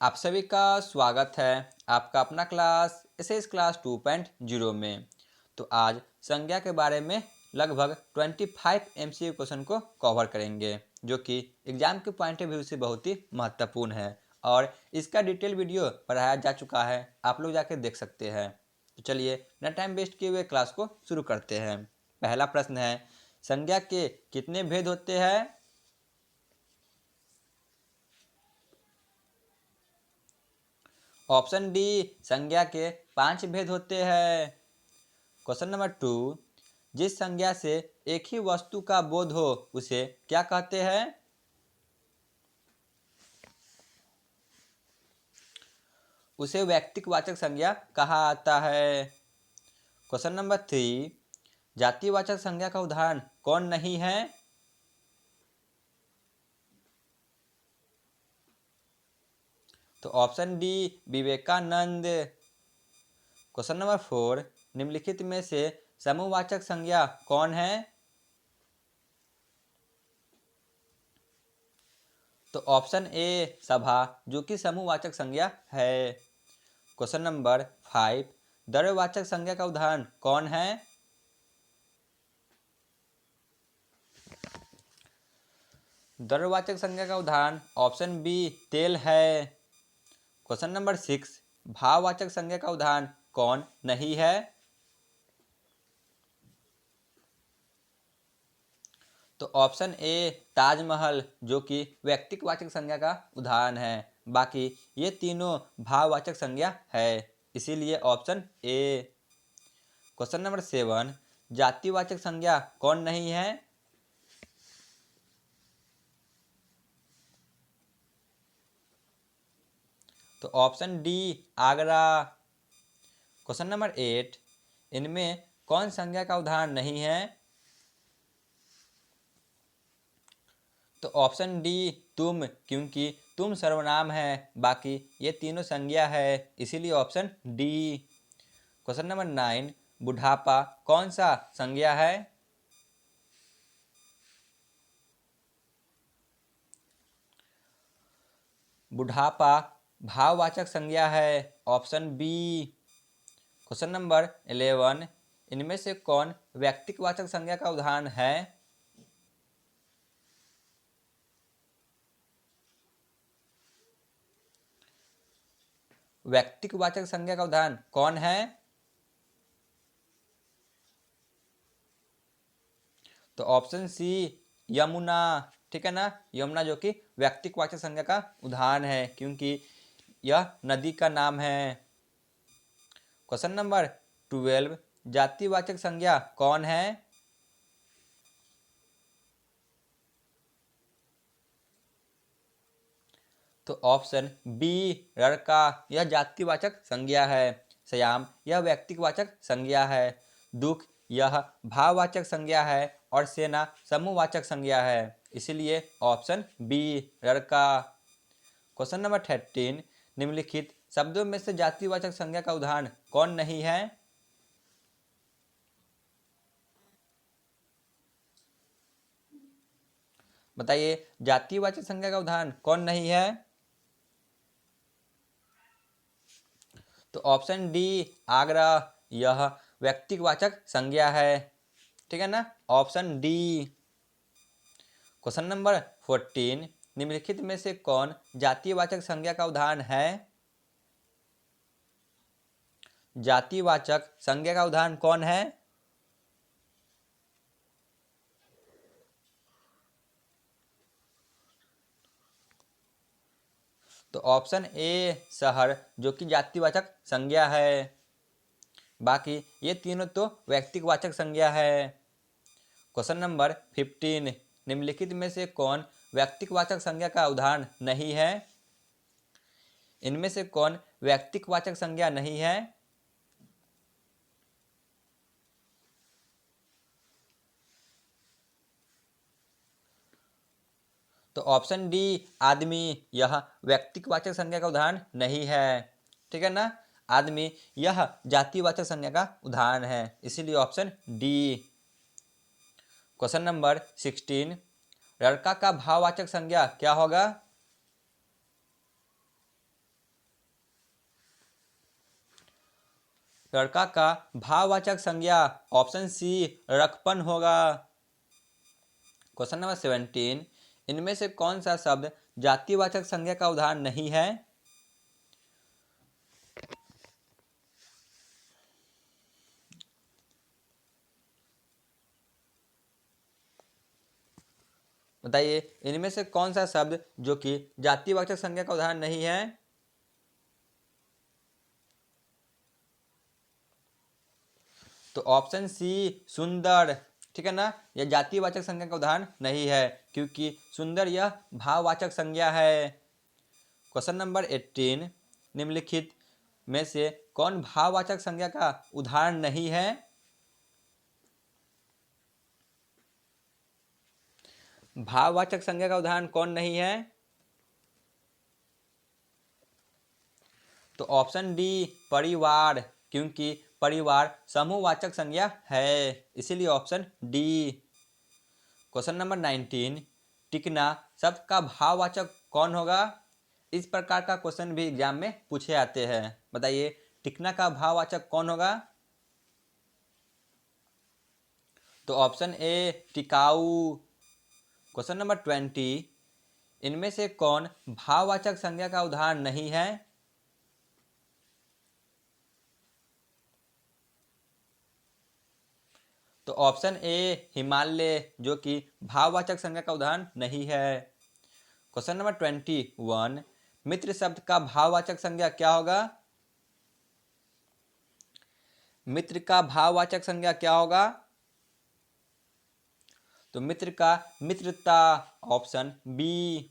आप सभी का स्वागत है आपका अपना क्लास एसएस क्लास 2.0 में। तो आज संज्ञा के बारे में लगभग 25 एमसीक्यू क्वेश्चन को कवर करेंगे, जो कि एग्जाम के पॉइंट ऑफ व्यू से बहुत ही महत्वपूर्ण है और इसका डिटेल वीडियो पढ़ाया जा चुका है, आप लोग जाके देख सकते हैं। तो चलिए बिना टाइम वेस्ट किए हुए क्लास को शुरू करते हैं। पहला प्रश्न है, संज्ञा के कितने भेद होते हैं? ऑप्शन डी, संज्ञा के 5 भेद होते हैं। क्वेश्चन नंबर 2, जिस संज्ञा से एक ही वस्तु का बोध हो उसे क्या कहते हैं? उसे व्यक्तिवाचक संज्ञा कहा आता है। क्वेश्चन नंबर 3, जातिवाचक संज्ञा का उदाहरण कौन नहीं है? तो option D, Vivekananda. Question number 4, निम्नलिखित में से समूहवाचक संज्ञा कौन है? तो ऑप्शन ए, सभा, जो कि समूहवाचक संज्ञा है। क्वेश्चन नंबर 5, द्रव्यवाचक संज्ञा का उदाहरण कौन है? द्रव्यवाचक संज्ञा का उदाहरण ऑप्शन बी, तेल है। क्वेश्चन नंबर 6, भाववाचक संज्ञा का उदाहरण कौन नहीं है? तो ऑप्शन ए, ताजमहल, जो कि व्यक्तिवाचक संज्ञा का उदाहरण है। बाकी ये तीनों भाववाचक संज्ञा है, इसीलिए ऑप्शन ए। क्वेश्चन नंबर 7, जातिवाचक संज्ञा कौन नहीं है? तो option D, Agra. Question number 8, इनमें कौन संज्ञा का उदाहरण नहीं है? तो ऑप्शन डी, तुम, क्योंकि तुम सर्वनाम है। बाकी ये तीनों संज्ञा है, इसीलिए ऑप्शन डी। क्वेश्चन नंबर 9, बुढ़ापा कौन सा संज्ञा है? बुढ़ापा भाववाचक संज्ञा है, ऑप्शन बी। क्वेश्चन नंबर 11, इनमें से कौन व्यक्तिवाचक संज्ञा का उदाहरण है? व्यक्तिवाचक संज्ञा का उदाहरण कौन है? तो ऑप्शन सी, यमुना। ठीक है ना, यमुना जो कि व्यक्तिवाचक संज्ञा का उदाहरण है, क्योंकि यह नदी का नाम है। क्वेश्चन नंबर 12, जातिवाचक संज्ञा कौन है? तो ऑप्शन बी, लड़का, यह जातिवाचक संज्ञा है। श्याम, यह व्यक्तिवाचक संज्ञा है। दुख, यह भाववाचक संज्ञा है। और सेना समूहवाचक संज्ञा है, इसलिए ऑप्शन बी, लड़का। क्वेश्चन नंबर 13, निम्नलिखित शब्दों में से जातिवाचक संज्ञा का उदाहरण कौन नहीं है? बताइए, जातिवाचक संज्ञा का उदाहरण कौन नहीं है? तो ऑप्शन डी, आगरा, यह व्यक्तिवाचक संज्ञा है। ठीक है ना, ऑप्शन डी। क्वेश्चन नंबर 14, निम्नलिखित में से कौन जातिवाचक संज्ञा का उदाहरण है? जातिवाचक संज्ञा का उदाहरण कौन है? तो ऑप्शन ए, शहर, जो कि जातिवाचक संज्ञा है। बाकी ये तीनों तो व्यक्तिवाचक संज्ञा है। क्वेश्चन नंबर 15, निम्नलिखित में से कौन व्यक्तिवाचक संज्ञा का उदाहरण नहीं है? इनमें से कौन व्यक्तिवाचक संज्ञा नहीं है? तो ऑप्शन डी, आदमी, यह व्यक्तिवाचक संज्ञा का उदाहरण नहीं है। ठीक है ना, आदमी यह जातिवाचक संज्ञा का उदाहरण है, इसीलिए ऑप्शन डी। क्वेश्चन नंबर 16, लड़का का भाववाचक संज्ञा क्या होगा? लड़का का भाववाचक संज्ञा ऑप्शन सी रखपन होगा। क्वेश्चन नंबर 17, इनमें से कौन सा शब्द जातिवाचक संज्ञा का उदाहरण नहीं है? बताइए, इनमें से कौन सा शब्द जो कि जातिवाचक संज्ञा का उदाहरण नहीं है? तो ऑप्शन सी सुंदर, ठीक है ना। यह जातिवाचक संज्ञा का उदाहरण नहीं है क्योंकि सुंदर यह भाववाचक संज्ञा है। क्वेश्चन नंबर 18, निम्नलिखित में से कौन भाववाचक संज्ञा का उदाहरण नहीं है? भाववाचक संज्ञा का उदाहरण कौन नहीं है? तो ऑप्शन डी परिवार, क्योंकि परिवार समूहवाचक संज्ञा है, इसीलिए ऑप्शन डी। क्वेश्चन नंबर 19, टिकना शब्द का भाववाचक कौन होगा? इस प्रकार का क्वेश्चन भी एग्जाम में पूछे जाते हैं। बताइए, टिकना का भाववाचक कौन होगा? तो ऑप्शन ए टिकाऊ। क्वेश्चन नंबर 20, इनमें से कौन भाववाचक संज्ञा का उदाहरण नहीं है? तो ऑप्शन ए हिमालय, जो कि भाववाचक संज्ञा का उदाहरण नहीं है। क्वेश्चन नंबर 21, मित्र शब्द का भाववाचक संज्ञा क्या होगा? मित्र का भाववाचक संज्ञा क्या होगा? तो मित्र का मित्रता, ऑप्शन बी।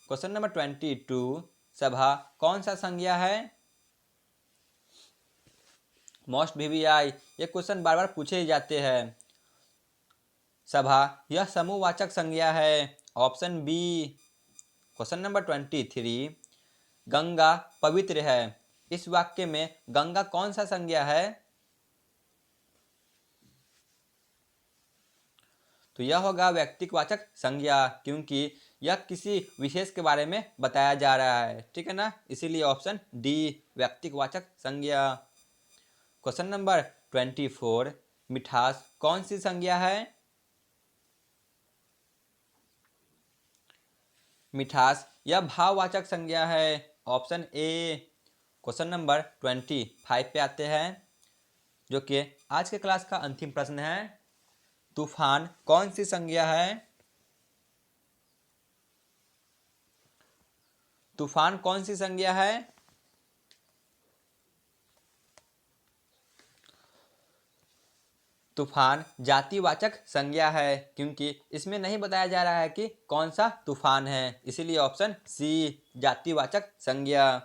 क्वेश्चन नंबर 22, सभा कौन सा संज्ञा है? मोस्ट वीवीआई, ये क्वेश्चन बार बार पूछे ही जाते हैं। सभा यह समूहवाचक संज्ञा है, option B. Question number 23, Ganga पवित्र है, इस वाक्य में गंगा कौन सा संज्ञा है? तो यह होगा व्यक्तिवाचक संज्ञा, क्योंकि यह किसी विशेष के बारे में बताया जा रहा है, ठीक है ना, इसीलिए ऑप्शन डी व्यक्तिवाचक संज्ञा। क्वेश्चन नंबर 24, मिठास कौन सी संज्ञा है? मिठास यह भाववाचक संज्ञा है, ऑप्शन ए। क्वेश्चन नंबर 25 पे आते हैं, जो कि आज के क्लास का अंतिम प्रश्न है। तूफान कौन सी संज्ञा है? तूफान कौन सी संज्ञा है? तूफान जातिवाचक संज्ञा है, क्योंकि इसमें नहीं बताया जा रहा है कि कौन सा तूफान है, इसीलिए ऑप्शन सी जातिवाचक संज्ञा।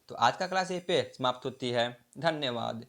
तो आज का क्लास यहीं पे समाप्त होती है। धन्यवाद।